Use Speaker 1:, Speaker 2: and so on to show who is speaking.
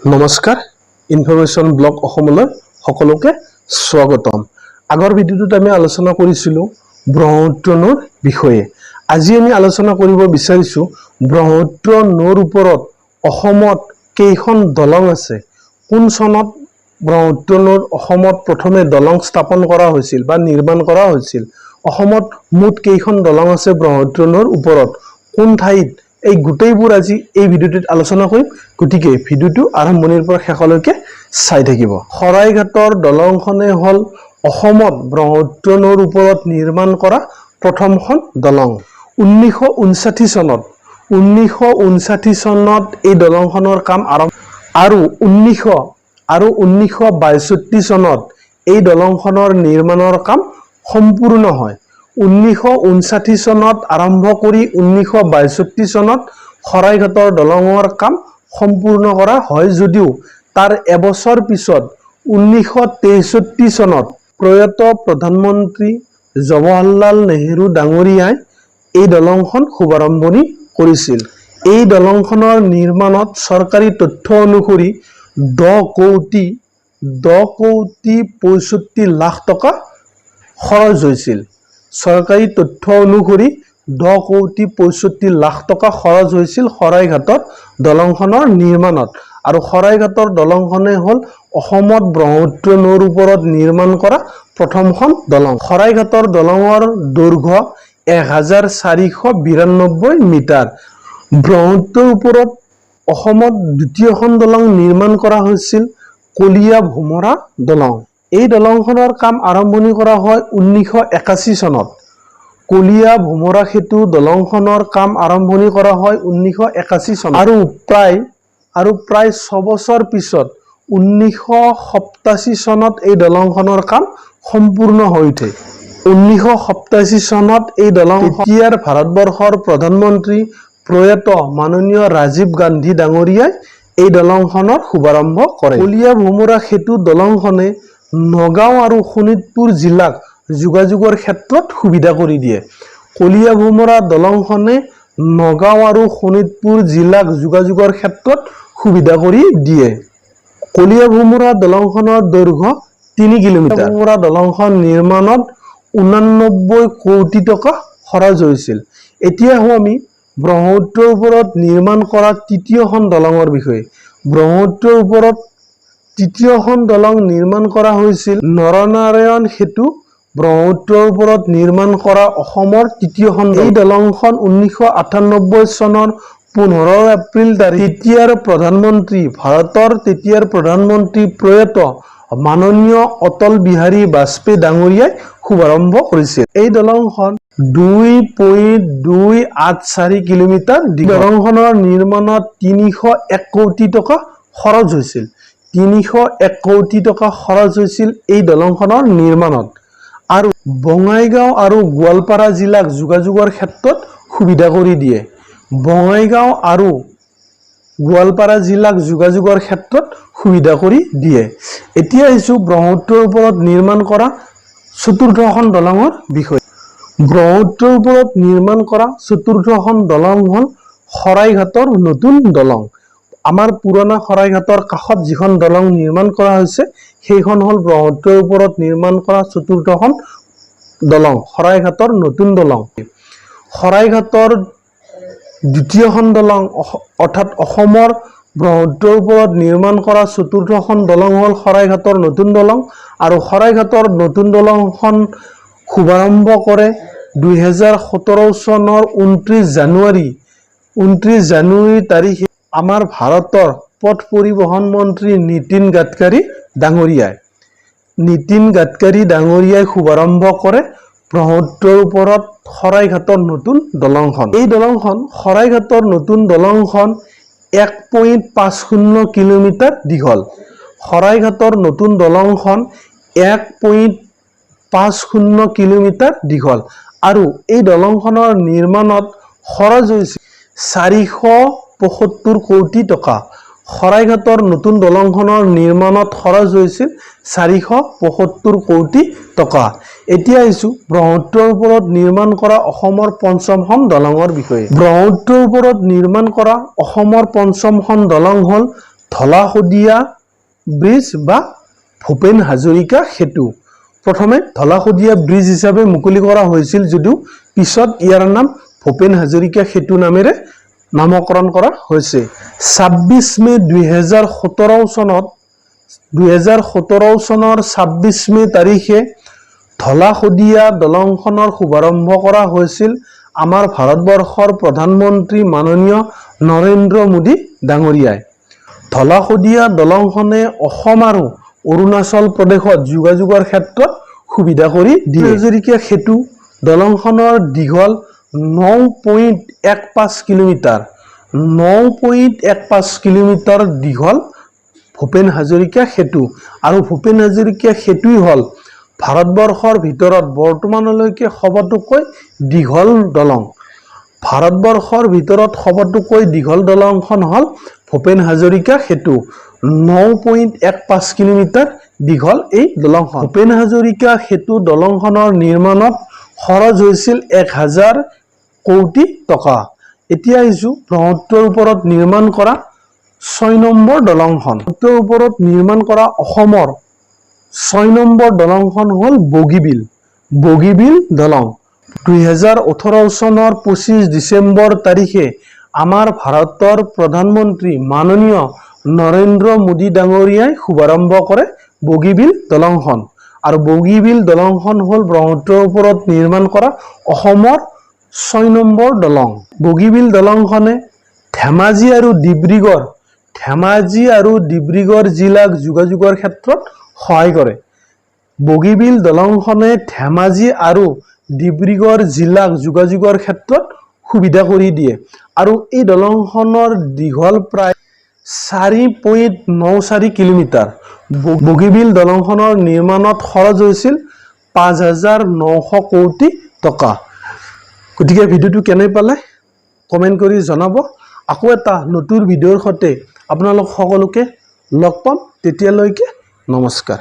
Speaker 1: নমস্কাৰ information blog অসমলৈ সকলোকে স্বাগতম। আগৰ ভিডিঅ'টোত আমি আলোচনা কৰিছিলোঁ ব্ৰহ্মপুত্ৰ নৈৰ বিষয়ে। আজি আমি আলোচনা কৰিব বিচাৰিছোঁ ব্ৰহ্মপুত্ৰ নৈৰ ওপৰত অসমত কেইখন দলং আছে, কোন চনত ব্ৰহ্মপুত্ৰ নৈৰ অসমত প্ৰথমে দলং স্থাপন কৰা হৈছিল বা নিৰ্মাণ কৰা হৈছিল, অসমত মুঠ কেইখন দলং আছে ব্ৰহ্মপুত্ৰ নৈৰ ওপৰত, কোন ঠাইত, এই গোটেইবোৰ আজি এই ভিডিঅ'টোত আলোচনা কৰিম। গতিকে ভিডিঅ'টো আৰম্ভণিৰ পৰা শেষলৈকে চাই থাকিব। শৰাইঘাটৰ দলংখনে হ'ল অসমত ব্ৰহ্মপুত্ৰ নৈৰ ওপৰত নিৰ্মাণ কৰা প্ৰথমখন দলং। 1959 চনত এই দলংখনৰ কাম আৰম্ভ আৰু 1962 চনত এই দলংখনৰ নিৰ্মাণৰ কাম সম্পূৰ্ণ হয়। 1959 চনত আৰম্ভ কৰি 1962 চনত শৰাইঘাটৰ দলঙৰ কাম সম্পূৰ্ণ কৰা হয় যদিও তাৰ এবছৰ পিছত 1963 চনত প্ৰয়াত প্ৰধানমন্ত্ৰী জৱাহৰলাল নেহেৰু ডাঙৰীয়াই এই দলংখন শুভাৰম্ভণি কৰিছিল। এই দলংখনৰ নিৰ্মাণত চৰকাৰী তথ্য অনুসৰি 10 কোটি 65 লাখ টকা খৰচ হৈছিল। চৰকাৰী তথ্য অনুসৰি 10 কোটি 65 লাখ টকা খৰচ হৈছিল শৰাইঘাটৰ দলংখনৰ নিৰ্মাণত। আৰু শৰাইঘাটৰ দলংখনে হ'ল অসমত ব্ৰহ্মপুত্ৰ নৈৰ ওপৰত নিৰ্মাণ কৰা প্ৰথমখন দলং। শৰাইঘাটৰ দলঙৰ দৈৰ্ঘ্য 1492 মিটাৰ। ব্ৰহ্মপুত্ৰৰ ওপৰত অসমত দ্বিতীয়খন দলং নিৰ্মাণ কৰা হৈছিল কলীয়া ভোমৰা দলং। এই দলংখনৰ কাম আৰম্ভণি কৰা হয় 1981 চনত। কলীয়া ভোমৰা সেতু দলংখনৰ কাম আৰম্ভণি কৰা হয় 1981 চনত আৰু প্ৰায় 6 বছৰ পিছত 1987 চনত এই দলংখনৰ কাম সম্পূৰ্ণ হৈ উঠে। 1987 চনত এই দলং তেতিয়াৰ ভাৰতবৰ্ষৰ প্ৰধানমন্ত্ৰী প্ৰয়াত মাননীয় ৰাজীৱ গান্ধী ডাঙৰীয়াই এই দলংখনৰ শুভাৰম্ভ কৰে। কলীয়া ভোমৰা সেতু দলংখনে নগাঁও আৰু শোণিতপুৰ জিলাক যোগাযোগৰ ক্ষেত্ৰত সুবিধা কৰি দিয়ে। কলীয়া ভোমৰা দলংখনে নগাঁও আৰু শোণিতপুৰ জিলাক যোগাযোগৰ ক্ষেত্ৰত সুবিধা কৰি দিয়ে। কলীয়া ভোমৰা দলংখনৰ দৈৰ্ঘ্য 3 কিলোমিটাৰ। ভোমৰা দলংখন নিৰ্মাণত 89 কোটি টকা খৰচ হৈছিল। এতিয়া আমি ব্ৰহ্মপুত্ৰৰ ওপৰত নিৰ্মাণ কৰা তৃতীয়খন দলঙৰ বিষয়ে। ব্ৰহ্মপুত্ৰৰ ওপৰত তৃতীয়খন দলং নিৰ্মাণ কৰা হৈছিল নৰনাৰায়ণ সেতু। ব্ৰহ্মপুত্ৰৰ ওপৰত নিৰ্মাণ কৰা অসমৰ তৃতীয়খন এই দলংখন 1998 চনৰ 15 এপ্ৰিল তাৰিখে ভাৰতৰ তেতিয়াৰ প্ৰধানমন্ত্ৰী প্ৰয়াত মাননীয় অটল বিহাৰী বাজপেয়ী ডাঙৰীয়াই শুভাৰম্ভ কৰিছিল। এই দলংখন 2.284 কিলোমিটাৰ দীঘল। দলংখনৰ নিৰ্মাণত 301 কোটি টকা খৰচ হৈছিল। 301 কোটি টকা খৰচ হৈছিল এই দলংখনৰ নিৰ্মাণত। আৰু বঙাইগাঁও আৰু গোৱালপাৰা জিলাক যোগাযোগৰ ক্ষেত্ৰত সুবিধা কৰি দিয়ে। বঙাইগাঁও আৰু গোৱালপাৰা জিলাক যোগাযোগৰ ক্ষেত্ৰত সুবিধা কৰি দিয়ে। এতিয়া আহিছোঁ ব্ৰহ্মপুত্ৰৰ ওপৰত নিৰ্মাণ কৰা চতুৰ্থখন দলঙৰ বিষয়ে। ব্ৰহ্মপুত্ৰৰ ওপৰত নিৰ্মাণ কৰা চতুৰ্থখন দলং হ'ল শৰাইঘাটৰ নতুন দলং। আমাৰ পুৰণা শৰাইঘাটৰ কাষত যিখন দলং নিৰ্মাণ কৰা হৈছে সেইখন হ'ল ব্ৰহ্মপুত্ৰৰ ওপৰত নিৰ্মাণ কৰা চতুৰ্থখন দলং, শৰাইঘাটৰ নতুন দলং। শৰাইঘাটৰ দ্বিতীয়খন দলং অৰ্থাৎ অসমৰ ব্ৰহ্মপুত্ৰৰ ওপৰত নিৰ্মাণ কৰা চতুৰ্থখন দলং হ'ল শৰাইঘাটৰ নতুন দলং। আৰু শৰাইঘাটৰ নতুন দলংখন শুভাৰম্ভ কৰে 2017 চনৰ 29 জানুৱাৰী তাৰিখে আমাৰ ভাৰতৰ পথ পৰিবহণ মন্ত্ৰী নীতিন গাডকাৰী ডাঙৰীয়াই শুভাৰম্ভ কৰে ব্ৰহ্মপুত্ৰৰ ওপৰত শৰাইঘাটৰ নতুন দলংখন। এই দলংখন শৰাইঘাটৰ নতুন দলংখন 1.50 কিলোমিটাৰ দীঘল। শৰাইঘাটৰ নতুন দলংখন 1.50 কিলোমিটাৰ দীঘল। আৰু এই দলংখনৰ নিৰ্মাণত খৰচ হৈছিল 475 কোটি টকা। শৰাইঘাটৰ নতুন দলংখনৰ নিৰ্মাণত খৰচ হৈছিল 475 কোটি টকা। এতিয়া আহিছোঁ ব্ৰহ্মপুত্ৰৰ ওপৰত নিৰ্মাণ কৰা অসমৰ পঞ্চমখন দলঙৰ বিষয়ে। ব্ৰহ্মপুত্ৰৰ ওপৰত নিৰ্মাণ কৰা অসমৰ পঞ্চমখন দলং হ'ল ধলাশদিয়া ব্ৰিজ বা ভূপেন হাজৰিকা সেতু। প্ৰথমে ধলাশদিয়া ব্ৰিজ হিচাপে মুকলি কৰা হৈছিল যদিও পিছত ইয়াৰ নাম ভূপেন হাজৰিকা সেতু নামেৰে নামকৰণ কৰা হৈছে। 26 মে 2017 চনত 2017 চনৰ 26 মে তাৰিখে ধলাশদিয়া দলংখনৰ শুভাৰম্ভ কৰা হৈছিল আমাৰ ভাৰতবৰ্ষৰ প্ৰধানমন্ত্ৰী মাননীয় নৰেন্দ্ৰ মোদী ডাঙৰীয়াই। ধলাশদিয়া দলংখনে অসম আৰু অৰুণাচল প্ৰদেশত যোগাযোগৰ ক্ষেত্ৰত সুবিধা কৰি দিয়ে। হাজৰিকা সেতু দলংখনৰ দীঘল 9.15 কিলোমিটাৰ। 9.15 কিলোমিটাৰ দীঘল ভূপেন হাজৰিকা সেতু আৰু ভূপেন হাজৰিকা সেতুই হ'ল ভাৰতবৰ্ষৰ ভিতৰত বৰ্তমানলৈকে সবাতোকৈ দীঘল দলং। ভাৰতবৰ্ষৰ ভিতৰত সবাতোকৈ দীঘল দলংখন হ'ল ভূপেন হাজৰিকা সেতু। 9.15 কিলোমিটাৰ দীঘল এই দলংখন। ভূপেন হাজৰিকা সেতু দলংখনৰ নিৰ্মাণত খৰচ হৈছিল 1000 কোটি টকা। এতিয়া আহিছোঁ ব্ৰহ্মপুত্ৰৰ ওপৰত নিৰ্মাণ কৰা 6 নম্বৰ দলংখন। ব্ৰহ্মপুত্ৰৰ ওপৰত নিৰ্মাণ কৰা অসমৰ 6 নম্বৰ দলংখন হ'ল বগীবিল। বগীবিল দলং 2018 চনৰ 25 ডিচেম্বৰ তাৰিখে আমাৰ ভাৰতৰ প্ৰধানমন্ত্ৰী মাননীয় নৰেন্দ্ৰ মোদী ডাঙৰীয়াই শুভাৰম্ভ কৰে বগীবিল দলংখন। আৰু বগীবিল দলংখন হ'ল ব্ৰহ্মপুত্ৰৰ ওপৰত নিৰ্মাণ কৰা অসমৰ 6 নম্বৰ দলং। বগীবিল দলংখনে ধেমাজি আৰু ডিব্ৰুগড় জিলাক যোগাযোগৰ ক্ষেত্ৰত সহায় কৰে। বগীবিল দলংখনে ধেমাজি আৰু ডিব্ৰুগড় জিলাক যোগাযোগৰ ক্ষেত্ৰত সুবিধা কৰি দিয়ে। আৰু এই দলংখনৰ দীঘল প্ৰায় 4.94 কিলোমিটাৰ। বগীবিল দলংখনৰ নিৰ্মাণত খৰচ হৈছিল 5900 কোটি টকা। গতিকে ভিডিঅ'টো কেনে পালে কমেণ্ট কৰি জনাব। আকৌ এটা নতুন ভিডিঅ'ৰ সৈতে আপোনালোক সকলোকে লগ পাম। তেতিয়ালৈকে নমস্কাৰ।